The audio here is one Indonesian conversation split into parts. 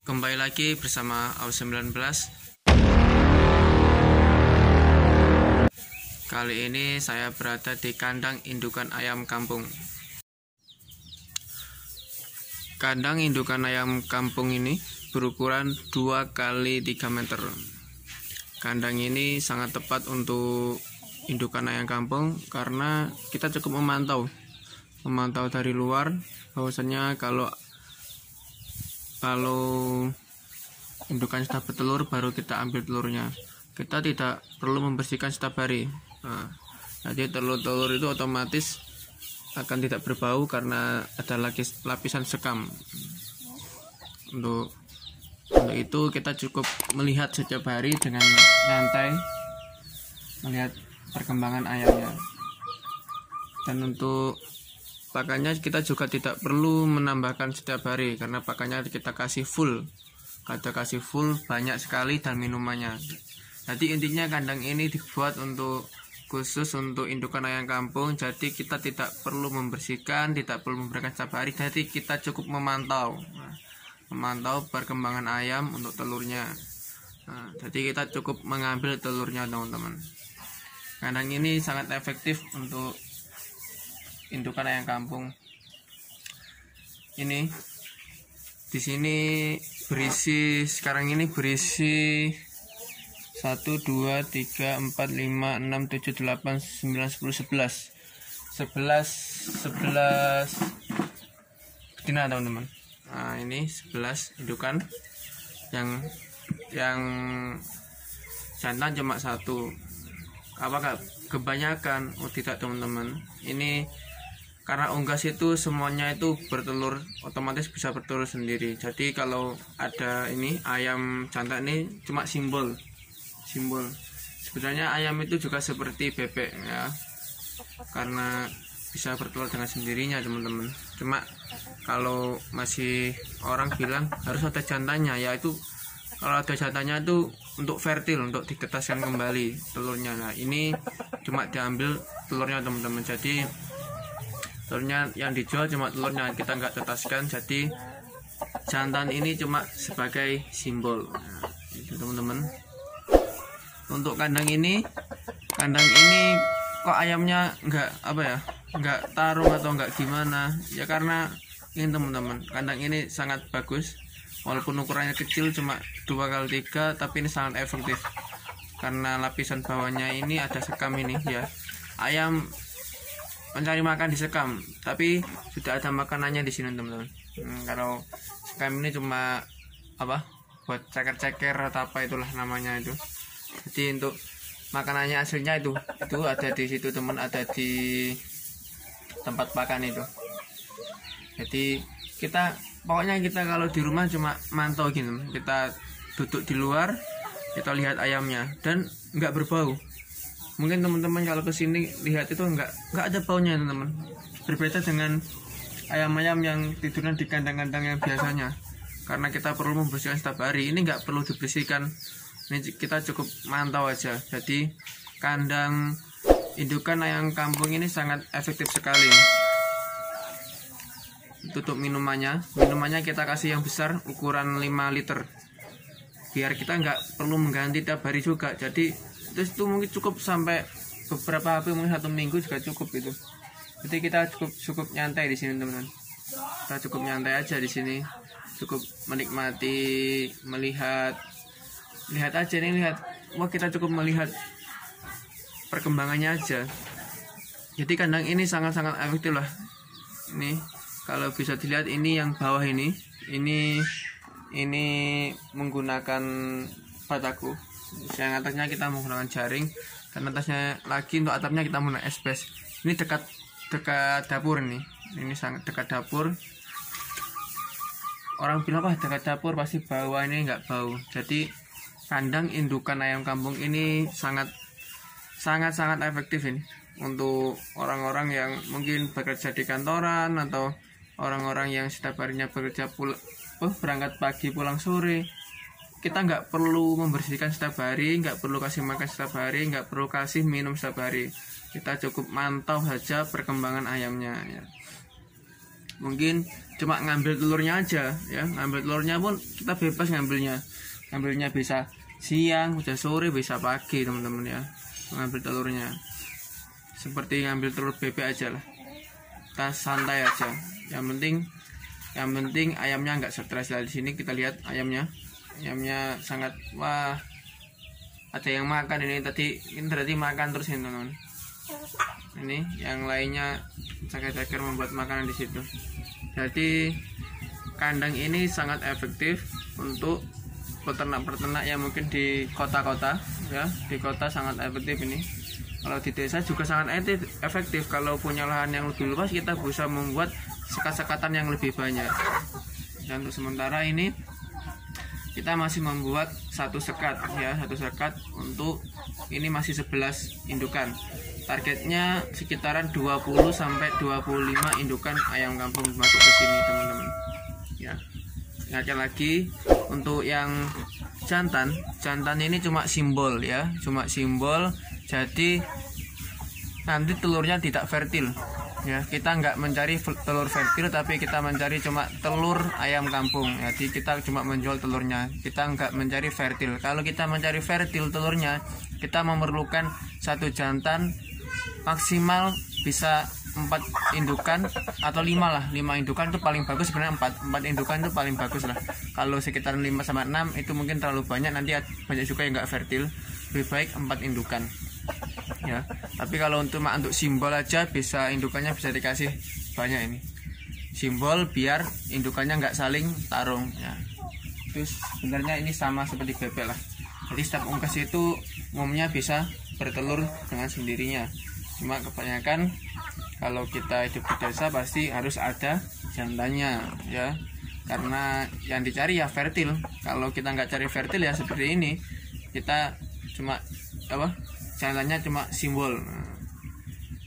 Kembali lagi bersama AU19. Kali ini saya berada di kandang indukan ayam kampung. Kandang indukan ayam kampung ini berukuran 2 kali 3 meter. Kandang ini sangat tepat untuk indukan ayam kampung karena kita cukup memantau dari luar bahwasanya kalau indukan sudah bertelur baru kita ambil telurnya. Kita tidak perlu membersihkan setiap hari. Jadi telur-telur itu otomatis akan tidak berbau karena ada lapisan sekam. Untuk itu kita cukup melihat setiap hari dengan nyantai, melihat perkembangan ayamnya. Dan untuk pakannya kita juga tidak perlu menambahkan setiap hari karena pakannya kita kasih full. Kita kasih full banyak sekali dan minumannya. Jadi intinya kandang ini dibuat khusus untuk indukan ayam kampung. Jadi kita tidak perlu membersihkan, tidak perlu memberikan setiap hari. Jadi kita cukup memantau perkembangan ayam untuk telurnya. Jadi kita cukup mengambil telurnya, teman-teman. Kandang ini sangat efektif untuk indukan ayam kampung. Ini di sini sekarang ini berisi 1 2 3 4 5 6 7 8 9 10 11 betina, teman-teman. Nah, ini 11 indukan yang jantan cuma 1. Apakah kebanyakan? Oh tidak, teman-teman. Ini karena unggas itu semuanya itu bertelur, otomatis bisa bertelur sendiri. Jadi kalau ada ini ayam jantan ini cuma simbol. Sebenarnya ayam itu juga seperti bebek ya, karena bisa bertelur dengan sendirinya, teman-teman. Cuma kalau masih orang bilang harus ada jantannya, yaitu kalau ada jantannya itu untuk fertil, untuk ditetaskan kembali telurnya. Nah, ini cuma diambil telurnya, teman-teman. Jadi telurnya yang dijual cuma telurnya, kita nggak tetaskan. Jadi jantan ini cuma sebagai simbol. Nah, itu, teman-teman. Untuk kandang ini kok ayamnya nggak tarung atau nggak gimana ya, karena ini, teman-teman, kandang ini sangat bagus. Walaupun ukurannya kecil cuma 2 kali 3, tapi ini sangat efektif karena lapisan bawahnya ini ada sekam ini ya. Ayam mencari makan di sekam, tapi sudah ada makanannya di sini, teman-teman. Kalau sekam ini cuma buat ceker-ceker atau apa itulah namanya itu. Jadi untuk makanannya aslinya itu ada di situ, teman, ada di tempat pakan itu. Jadi pokoknya kita kalau di rumah cuma mantau gitu, kita duduk di luar, kita lihat ayamnya dan nggak berbau. Mungkin teman-teman kalau kesini lihat itu nggak ada baunya, teman-teman. Berbeda dengan ayam-ayam yang tidurnya di kandang-kandang yang biasanya. Karena kita perlu membersihkan setiap hari, ini nggak perlu dibersihkan. Ini kita cukup mantau aja. Jadi kandang indukan ayam kampung ini sangat efektif sekali. Tutup minumannya kita kasih yang besar, ukuran 5 liter. Biar kita nggak perlu mengganti tiap hari juga. Jadi itu mungkin cukup sampai beberapa hari, mungkin 1 minggu juga cukup itu. Jadi kita cukup nyantai di sini, teman-teman. Kita cukup nyantai aja di sini, cukup menikmati, melihat aja nih, kita cukup melihat perkembangannya aja. Jadi kandang ini sangat-sangat efektif lah. Ini kalau bisa dilihat, ini yang bawah ini menggunakan bataku. Yang atasnya kita menggunakan jaring, dan atasnya lagi untuk atapnya kita menggunakan esbes. Ini dekat dapur ini sangat dekat dapur. Orang bilang dekat dapur pasti bau, ini nggak bau. Jadi kandang indukan ayam kampung ini sangat efektif ini untuk orang-orang yang mungkin bekerja di kantoran atau orang-orang yang setiap harinya bekerja berangkat pagi pulang sore. Kita nggak perlu membersihkan setiap hari, nggak perlu kasih makan setiap hari, nggak perlu kasih minum setiap hari. Kita cukup mantau saja perkembangan ayamnya ya. mungkin cuma ngambil telurnya aja ya. Ngambil telurnya pun kita bebas ngambilnya bisa siang, bisa sore, bisa pagi teman-teman ya. Ngambil telurnya seperti ngambil telur bebek aja lah, kita santai aja. Yang penting ayamnya nggak stres lah. Di sini kita lihat ayamnya sangat, wah, ada yang makan ini berarti makan terus ini teman-teman. Ini yang lainnya ceker-ceker membuat makanan di situ. Jadi kandang ini sangat efektif untuk peternak yang mungkin di kota-kota ya. Di kota sangat efektif ini. Kalau di desa juga sangat efektif. Kalau punya lahan yang lebih luas, kita bisa membuat sekat-sekatan yang lebih banyak. Dan untuk sementara ini kita masih membuat satu sekat ya, untuk ini masih 11 indukan. Targetnya sekitaran 20 sampai 25 indukan ayam kampung masuk ke sini teman-teman ya. Ingatkan lagi untuk yang jantan ini cuma simbol ya, jadi nanti telurnya tidak fertil ya. Kita nggak mencari telur fertil, tapi kita mencari cuma telur ayam kampung. Jadi kita cuma menjual telurnya, kita nggak mencari fertil. Kalau kita mencari fertil telurnya, kita memerlukan satu jantan maksimal bisa 4 indukan atau 5 lah. 5 indukan itu paling bagus sebenarnya. 4 indukan itu paling bagus lah. Kalau sekitar 5 sama 6 itu mungkin terlalu banyak, nanti banyak juga yang nggak fertil. Lebih baik 4 indukan ya. Tapi kalau untuk simbol aja, bisa indukannya bisa dikasih banyak ini, simbol biar indukannya nggak saling tarung ya. Terus sebenarnya ini sama seperti bebek lah. Jadi setiap unggas itu umumnya bisa bertelur dengan sendirinya. Cuma kebanyakan kalau kita hidup di desa pasti harus ada jantannya ya, karena yang dicari ya fertil. Kalau kita nggak cari fertil ya seperti ini, kita cuma jantannya cuma simbol.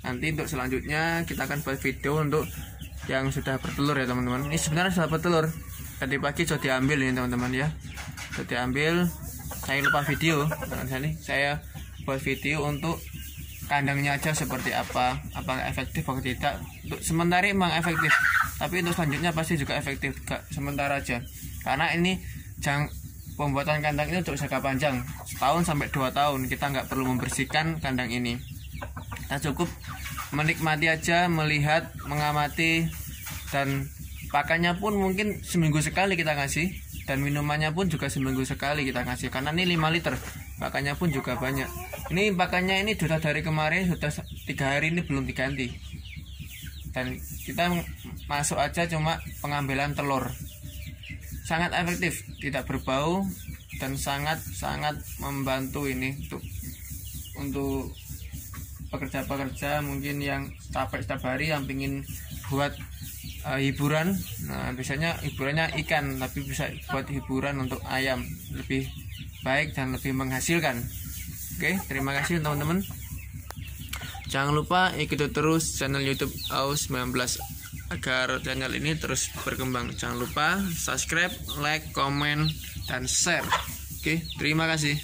Nanti untuk selanjutnya kita akan buat video untuk yang sudah bertelur ya teman-teman. Ini sebenarnya sudah bertelur, tadi pagi sudah diambil ini teman-teman ya, sudah diambil. Saya lupa video, saya buat video untuk kandangnya aja seperti apa, apakah efektif atau tidak. Untuk sementara emang efektif, tapi untuk selanjutnya pasti juga efektif, gak sementara aja. Karena ini pembuatan kandang ini untuk jangka panjang, setahun sampai 2 tahun. Kita nggak perlu membersihkan kandang ini, kita cukup menikmati aja, melihat, mengamati. Dan pakannya pun mungkin seminggu sekali kita kasih, dan minumannya pun juga seminggu sekali kita kasih, karena ini 5 liter. Pakannya pun juga banyak. Ini pakannya ini sudah dari kemarin, sudah 3 hari ini belum diganti. Dan kita masuk aja cuma pengambilan telur. Sangat efektif, tidak berbau, dan sangat membantu ini untuk pekerja-pekerja mungkin yang capek setiap hari, yang ingin buat hiburan. Nah, biasanya hiburannya ikan, tapi bisa buat hiburan untuk ayam, lebih baik dan lebih menghasilkan. Oke, terima kasih teman-teman. Jangan lupa ikuti terus channel YouTube Aus 19 agar channel ini terus berkembang. Jangan lupa subscribe, like, komen, dan share. Oke, terima kasih.